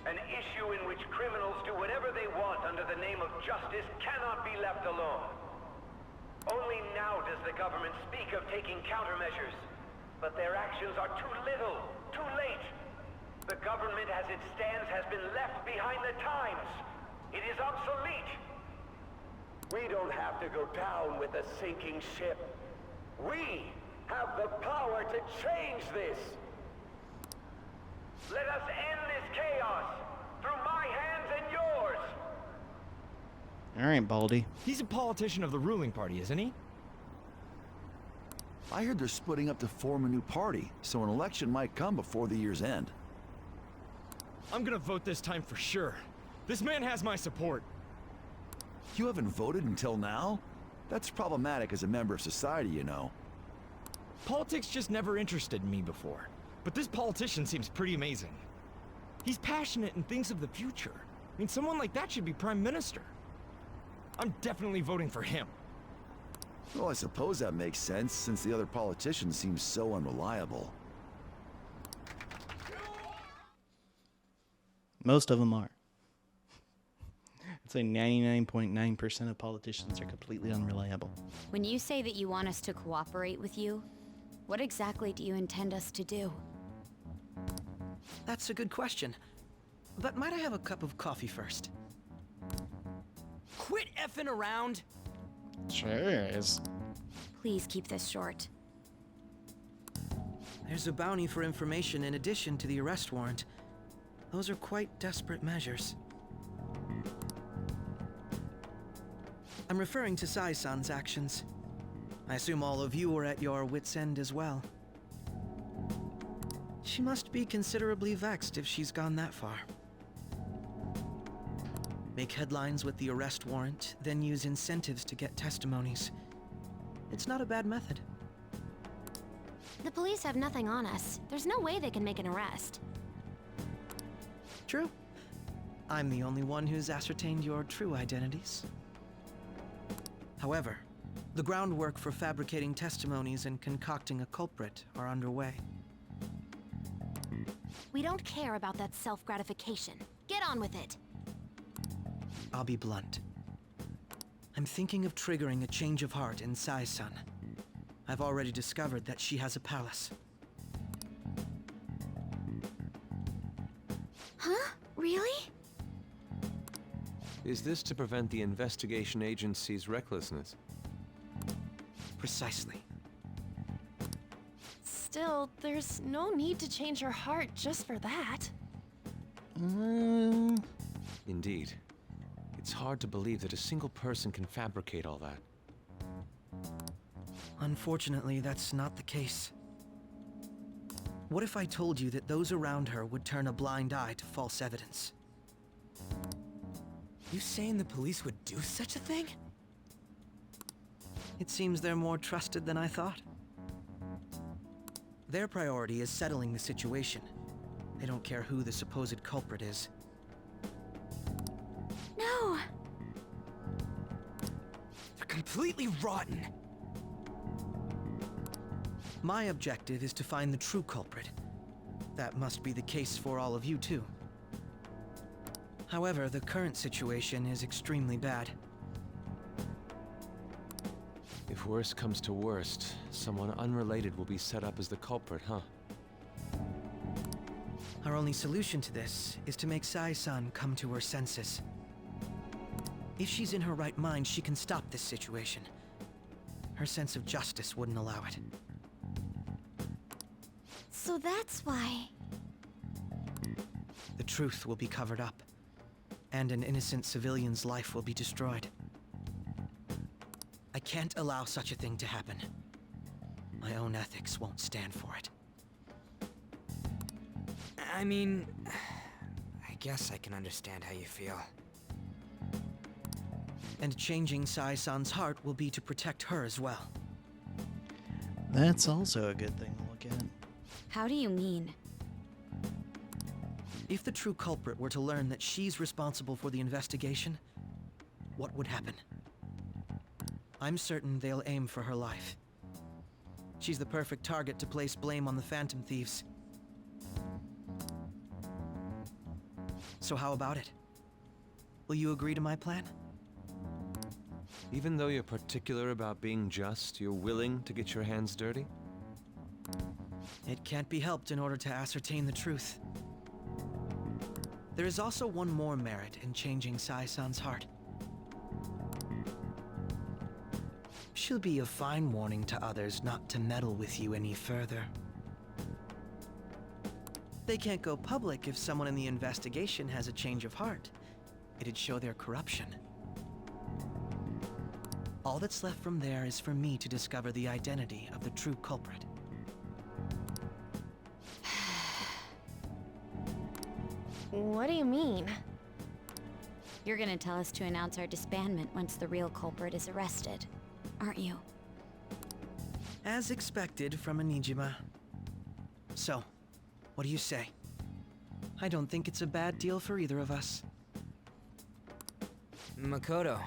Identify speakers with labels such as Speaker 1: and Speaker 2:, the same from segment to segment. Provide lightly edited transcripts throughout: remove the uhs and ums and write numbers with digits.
Speaker 1: An issue in which criminals do whatever they want under the name of justice cannot be left alone. Only now does the government speak of taking countermeasures. But their actions are too little, too late. The government as it stands has been left behind the times. It is obsolete. We don't have to go down with a sinking ship. We have the power to change this. Let us end this chaos through my hands and yours.
Speaker 2: All right, Baldy.
Speaker 3: He's a politician of the ruling party, isn't he?
Speaker 4: I heard they're splitting up to form a new party, so an election might come before the year's end.
Speaker 3: I'm gonna vote this time for sure. This man has my support.
Speaker 4: You haven't voted until now? That's problematic as a member of society, you know.
Speaker 3: Politics just never interested me before. But this politician seems pretty amazing. He's passionate and thinks of the future. I mean, someone like that should be prime minister. I'm definitely voting for him.
Speaker 4: Well, I suppose that makes sense, since the other politicians seem so unreliable.
Speaker 2: Most of them are. I'd say 99.9% of politicians are completely unreliable.
Speaker 5: When you say that you want us to cooperate with you, what exactly do you intend us to do?
Speaker 6: That's a good question. But might I have a cup of coffee first? Quit effing around!
Speaker 2: Sure is.
Speaker 5: Please keep this short.
Speaker 6: There's a bounty for information in addition to the arrest warrant. Those are quite desperate measures. I'm referring to Sai-san's actions. I assume all of you are at your wits' end as well. She must be considerably vexed if she's gone that far. Make headlines with the arrest warrant, then use incentives to get testimonies. It's not a bad method.
Speaker 5: The police have nothing on us. There's no way they can make an arrest.
Speaker 6: True. I'm the only one who's ascertained your true identities. However, the groundwork for fabricating testimonies and concocting a culprit are underway.
Speaker 5: We don't care about that self-gratification. Get on with it.
Speaker 6: I'll be blunt. I'm thinking of triggering a change of heart in Sai-san. I've already discovered that she has a palace.
Speaker 5: Huh? Really?
Speaker 7: Is this to prevent the investigation agency's recklessness?
Speaker 6: Precisely.
Speaker 8: Still, there's no need to change her heart just for that.
Speaker 7: Indeed. It's hard to believe that a single person can fabricate all that.
Speaker 6: Unfortunately, that's not the case. What if I told you that those around her would turn a blind eye to false evidence?
Speaker 9: You saying the police would do such a thing?
Speaker 6: It seems they're more trusted than I thought. Their priority is settling the situation. They don't care who the supposed culprit is.
Speaker 5: No!
Speaker 9: They're completely rotten.
Speaker 6: My objective is to find the true culprit. That must be the case for all of you too. However, the current situation is extremely bad.
Speaker 7: If worst comes to worst, someone unrelated will be set up as the culprit, huh?
Speaker 6: Our only solution to this is to make Sai-san come to her senses. If she's in her right mind, she can stop this situation. Her sense of justice wouldn't allow it.
Speaker 5: So that's why...
Speaker 6: The truth will be covered up, and an innocent civilian's life will be destroyed. I can't allow such a thing to happen. My own ethics won't stand for it.
Speaker 9: I mean, I guess I can understand how you feel.
Speaker 6: And changing Sai-san's heart will be to protect her as well.
Speaker 2: That's also a good thing to look at.
Speaker 5: How do you mean?
Speaker 6: If the true culprit were to learn that she's responsible for the investigation, what would happen? I'm certain they'll aim for her life. She's the perfect target to place blame on the Phantom Thieves. So how about it? Will you agree to my plan?
Speaker 7: Even though you're particular about being just, you're willing to get your hands dirty?
Speaker 6: It can't be helped in order to ascertain the truth. There is also one more merit in changing Sai-san's heart. She'll be a fine warning to others not to meddle with you any further. They can't go public if someone in the investigation has a change of heart. It'd show their corruption. All that's left from there is for me to discover the identity of the true culprit.
Speaker 8: What do you mean?
Speaker 5: You're gonna tell us to announce our disbandment once the real culprit is arrested, aren't you?
Speaker 6: As expected from a Nijima. So, what do you say? I don't think it's a bad deal for either of us.
Speaker 9: Makoto,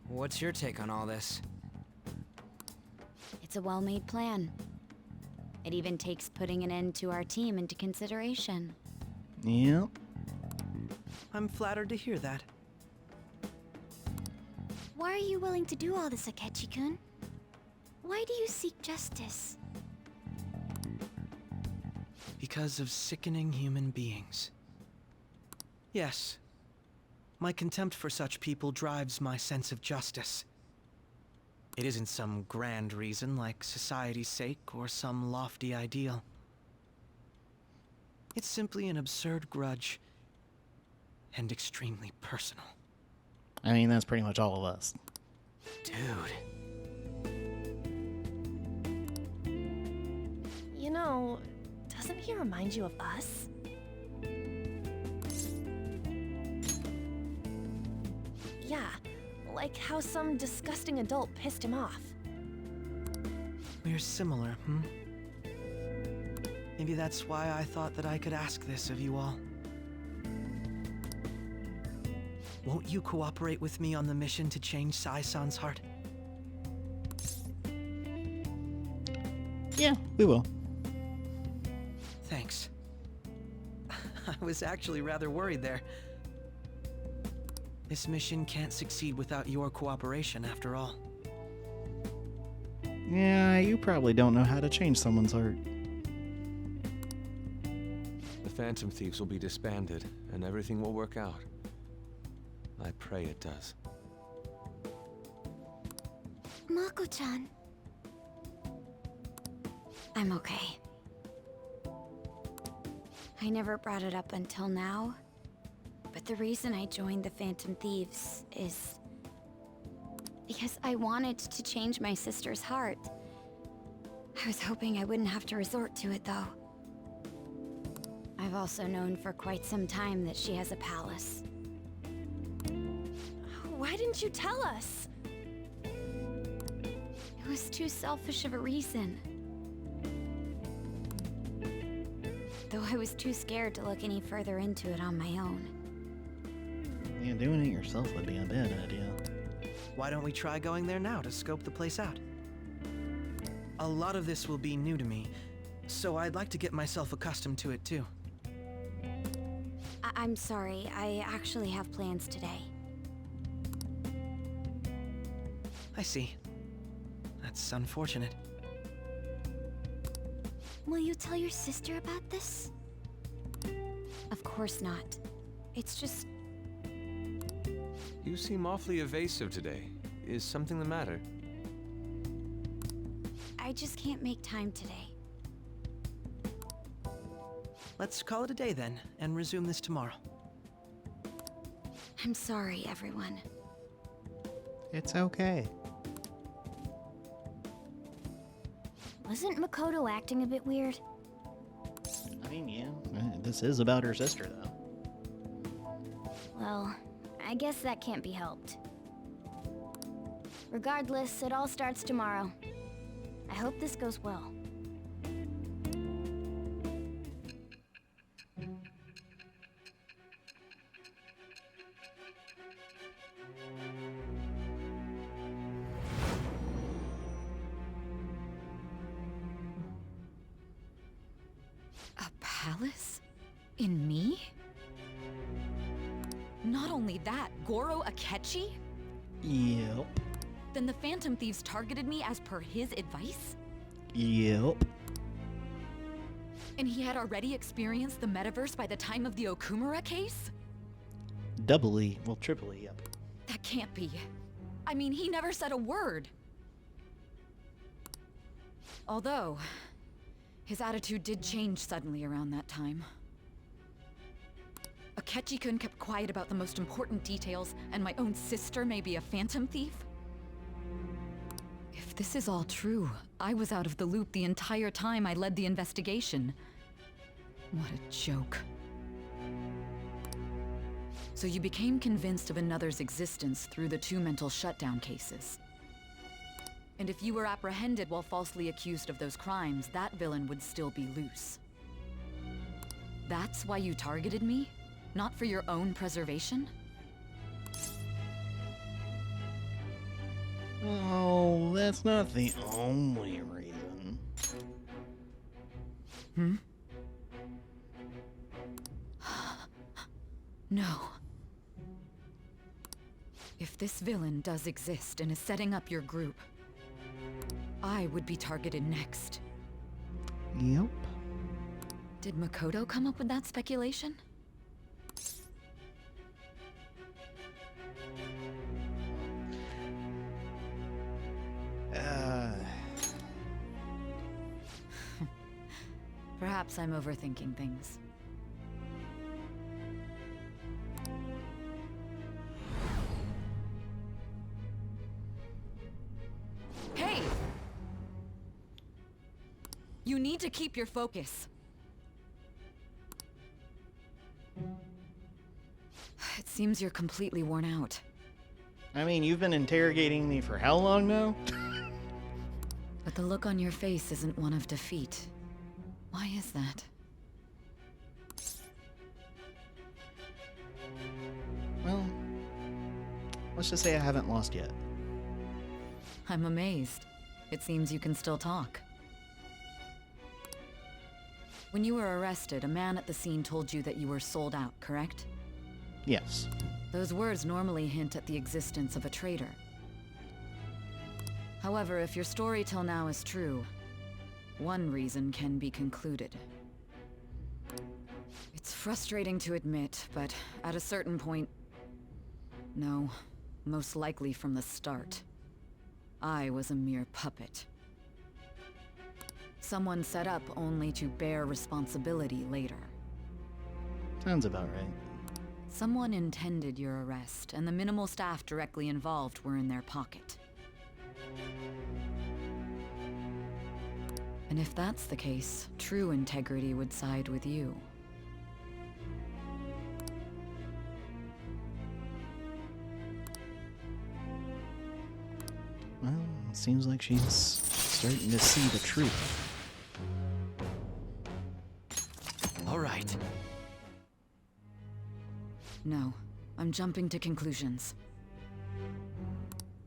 Speaker 9: what's your take on all this?
Speaker 5: It's a well-made plan. It even takes putting an end to our team into consideration.
Speaker 2: Yep.
Speaker 6: I'm flattered to hear that.
Speaker 10: Why are you willing to do all this, Akechi-kun? Why do you seek justice?
Speaker 6: Because of sickening human beings. Yes. My contempt for such people drives my sense of justice. It isn't some grand reason like society's sake or some lofty ideal. It's simply an absurd grudge and extremely personal.
Speaker 2: I mean, that's pretty much all of us.
Speaker 6: Dude.
Speaker 8: You know, doesn't he remind you of us? Yeah, like how some disgusting adult pissed him off.
Speaker 6: We're similar, hmm? Maybe that's why I thought that I could ask this of you all. Won't you cooperate with me on the mission to change Sai-san's heart?
Speaker 2: Yeah, we will.
Speaker 6: Thanks. I was actually rather worried there. This mission can't succeed without your cooperation, after all.
Speaker 2: Yeah, you probably don't know how to change someone's heart.
Speaker 7: The Phantom Thieves will be disbanded, and everything will work out. I pray it does.
Speaker 10: Mako-chan.
Speaker 5: I'm okay. I never brought it up until now, but the reason I joined the Phantom Thieves is because I wanted to change my sister's heart. I was hoping I wouldn't have to resort to it, though. I've also known for quite some time that she has a palace.
Speaker 8: Why didn't you tell us?
Speaker 5: It was too selfish of a reason. Though I was too scared to look any further into it on my own.
Speaker 2: Yeah, doing it yourself would be a bad idea.
Speaker 6: Why don't we try going there now to scope the place out? A lot of this will be new to me, so I'd like to get myself accustomed to it too.
Speaker 5: I'm sorry, I actually have plans today.
Speaker 6: I see. That's unfortunate.
Speaker 10: Will you tell your sister about this?
Speaker 5: Of course not. It's just...
Speaker 7: You seem awfully evasive today. Is something the matter?
Speaker 5: I just can't make time today.
Speaker 6: Let's call it a day then, and resume this tomorrow.
Speaker 5: I'm sorry, everyone.
Speaker 2: It's okay.
Speaker 10: Wasn't Makoto acting a bit weird?
Speaker 2: I mean, yeah, this is about her sister, though.
Speaker 10: Well, I guess that can't be helped. Regardless, it all starts tomorrow. I hope this goes well.
Speaker 5: A palace? In me?
Speaker 11: only that, Goro Akechi?
Speaker 2: Yep.
Speaker 11: Then the Phantom Thieves targeted me as per his advice?
Speaker 2: Yep.
Speaker 11: And he had already experienced the metaverse by the time of the Okumura case?
Speaker 2: Doubly, well, triply, yep.
Speaker 11: That can't be. I mean, he never said a word. Although, his attitude did change suddenly around that time. Akechi-kun kept quiet about the most important details, and my own sister may be a phantom thief? If this is all true, I was out of the loop the entire time I led the investigation. What a joke. So you became convinced of another's existence through the 2 mental shutdown cases. And if you were apprehended while falsely accused of those crimes, that villain would still be loose. That's why you targeted me? Not for your own preservation?
Speaker 2: Oh, that's not the only reason.
Speaker 11: No. If this villain does exist and is setting up your group, I would be targeted next.
Speaker 2: Yep.
Speaker 11: Did Makoto come up with that speculation? Perhaps I'm overthinking things. Hey! You need to keep your focus. It seems you're completely worn out.
Speaker 2: I mean, you've been interrogating me for how long now?
Speaker 11: But the look on your face isn't one of defeat. Why is that?
Speaker 2: Well, let's just say I haven't lost yet.
Speaker 11: I'm amazed. It seems you can still talk. When you were arrested, a man at the scene told you that you were sold out, correct?
Speaker 2: Yes.
Speaker 11: Those words normally hint at the existence of a traitor. However, if your story till now is true, one reason can be concluded. It's frustrating to admit, but at a certain point... No, most likely from the start. I was a mere puppet. Someone set up only to bear responsibility later.
Speaker 2: Sounds about right.
Speaker 11: Someone intended your arrest, and the minimal staff directly involved were in their pocket. And if that's the case, true integrity would side with you.
Speaker 2: Well, it seems like she's starting to see the truth.
Speaker 6: All right.
Speaker 11: No, I'm jumping to conclusions.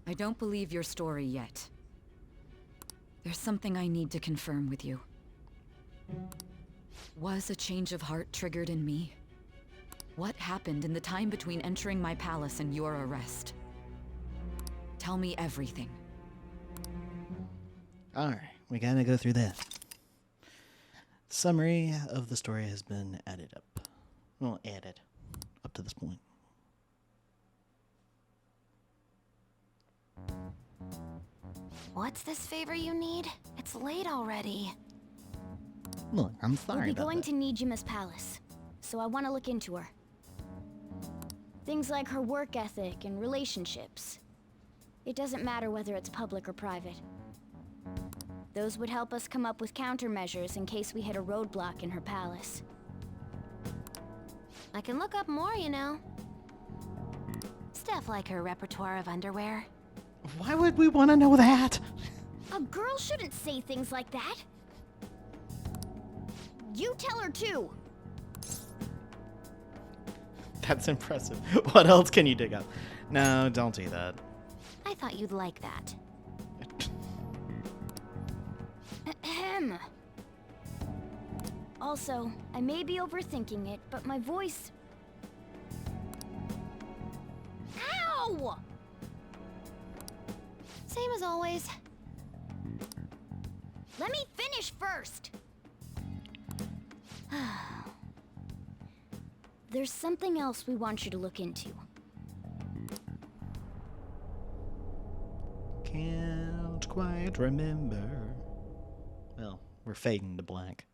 Speaker 11: I don't believe your story yet. There's something I need to confirm with you. Was a change of heart triggered in me? What happened in the time between entering my palace and your arrest? Tell me everything.
Speaker 2: Alright, we gotta go through that. Summary of the story has been added up. Well, added up to this point.
Speaker 10: What's this favor you need? It's late already.
Speaker 2: Look, I'm sorry
Speaker 10: We'll be
Speaker 2: about
Speaker 10: going
Speaker 2: that.
Speaker 10: to Nijima's palace, so I want to look into her. Things like her work ethic and relationships. It doesn't matter whether it's public or private. Those would help us come up with countermeasures in case we hit a roadblock in her palace. I can look up more, you know. Stuff like her repertoire of underwear.
Speaker 2: Why would we want to know that?
Speaker 10: A girl shouldn't say things like that. You tell her too.
Speaker 2: That's impressive. What else can you dig up? No, don't do that.
Speaker 10: I thought you'd like that. Ahem. Also, I may be overthinking it, but my voice... go! Same as always. Let me finish first! There's something else we want you to look into.
Speaker 2: Can't quite remember. Well, we're fading to black.